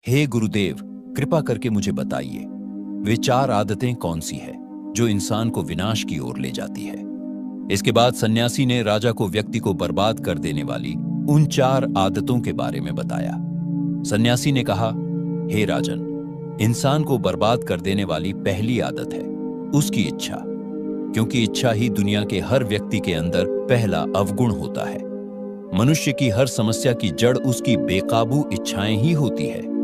हे गुरुदेव, कृपा करके मुझे बताइए, वे 4 आदतें कौन सी है जो इंसान को विनाश की ओर ले जाती है। इसके बाद सन्यासी ने राजा को व्यक्ति को बर्बाद कर देने वाली उन 4 आदतों के बारे में बताया। सन्यासी ने कहा, हे राजन, इंसान को बर्बाद कर देने वाली पहली आदत है उसकी इच्छा, क्योंकि इच्छा ही दुनिया के हर व्यक्ति के अंदर पहला अवगुण होता है। मनुष्य की हर समस्या की जड़ उसकी बेकाबू इच्छाएं ही होती है।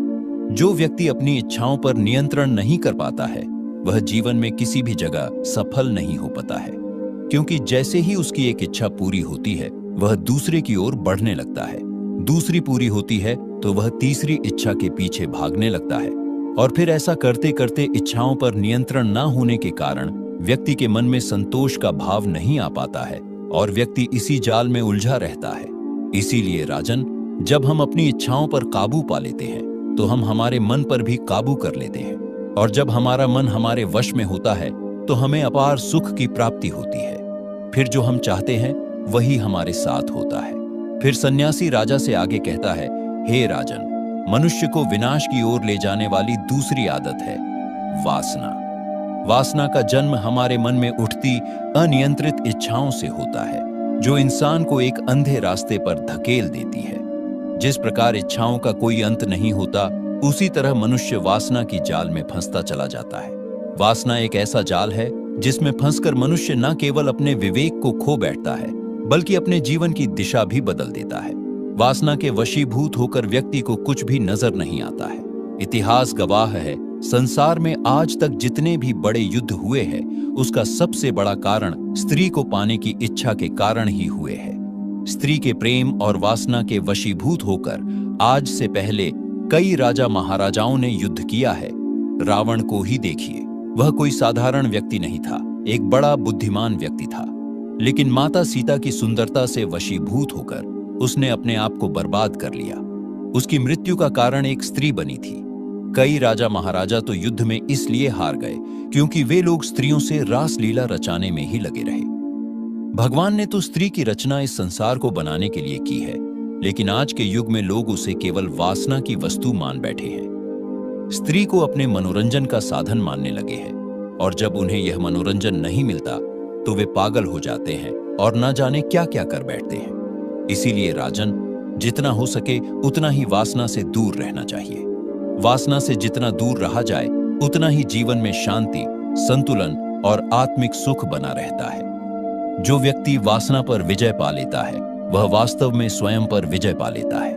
जो व्यक्ति अपनी इच्छाओं पर नियंत्रण नहीं कर पाता है वह जीवन में किसी भी जगह सफल नहीं हो पाता है, क्योंकि जैसे ही उसकी एक इच्छा पूरी होती है वह दूसरे की ओर बढ़ने लगता है, दूसरी पूरी होती है तो वह तीसरी इच्छा के पीछे भागने लगता है, और फिर ऐसा करते करते इच्छाओं पर नियंत्रण न होने के कारण व्यक्ति के मन में संतोष का भाव नहीं आ पाता है और व्यक्ति इसी जाल में उलझा रहता है। इसीलिए राजन, जब हम अपनी इच्छाओं पर काबू पा लेते हैं तो हम हमारे मन पर भी काबू कर लेते हैं, और जब हमारा मन हमारे वश में होता है तो हमें अपार सुख की प्राप्ति होती है। फिर जो हम चाहते हैं वही हमारे साथ होता है। फिर सन्यासी राजा से आगे कहता है, हे राजन, मनुष्य को विनाश की ओर ले जाने वाली दूसरी आदत है वासना। वासना का जन्म हमारे मन में उठती अनियंत्रित इच्छाओं से होता है, जो इंसान को एक अंधे रास्ते पर धकेल देती है। जिस प्रकार इच्छाओं का कोई अंत नहीं होता, उसी तरह मनुष्य वासना की जाल में फंसता चला जाता है। वासना एक ऐसा जाल है जिसमें फंसकर मनुष्य न केवल अपने विवेक को खो बैठता है बल्कि अपने जीवन की दिशा भी बदल देता है। वासना के वशीभूत होकर व्यक्ति को कुछ भी नजर नहीं आता है। इतिहास गवाह है, संसार में आज तक जितने भी बड़े युद्ध हुए हैं उसका सबसे बड़ा कारण स्त्री को पाने की इच्छा के कारण ही हुए हैं। स्त्री के प्रेम और वासना के वशीभूत होकर आज से पहले कई राजा महाराजाओं ने युद्ध किया है। रावण को ही देखिए, वह कोई साधारण व्यक्ति नहीं था, एक बड़ा बुद्धिमान व्यक्ति था, लेकिन माता सीता की सुंदरता से वशीभूत होकर उसने अपने आप को बर्बाद कर लिया। उसकी मृत्यु का कारण एक स्त्री बनी थी। कई राजा महाराजा तो युद्ध में इसलिए हार गए क्योंकि वे लोग स्त्रियों से रासलीला रचाने में ही लगे रहे। भगवान ने तो स्त्री की रचना इस संसार को बनाने के लिए की है, लेकिन आज के युग में लोग उसे केवल वासना की वस्तु मान बैठे हैं। स्त्री को अपने मनोरंजन का साधन मानने लगे हैं, और जब उन्हें यह मनोरंजन नहीं मिलता तो वे पागल हो जाते हैं और न जाने क्या क्या कर बैठते हैं। इसीलिए राजन, जितना हो सके उतना ही वासना से दूर रहना चाहिए। वासना से जितना दूर रहा जाए उतना ही जीवन में शांति, संतुलन और आत्मिक सुख बना रहता है। जो व्यक्ति वासना पर विजय पा लेता है वह वास्तव में स्वयं पर विजय पा लेता है।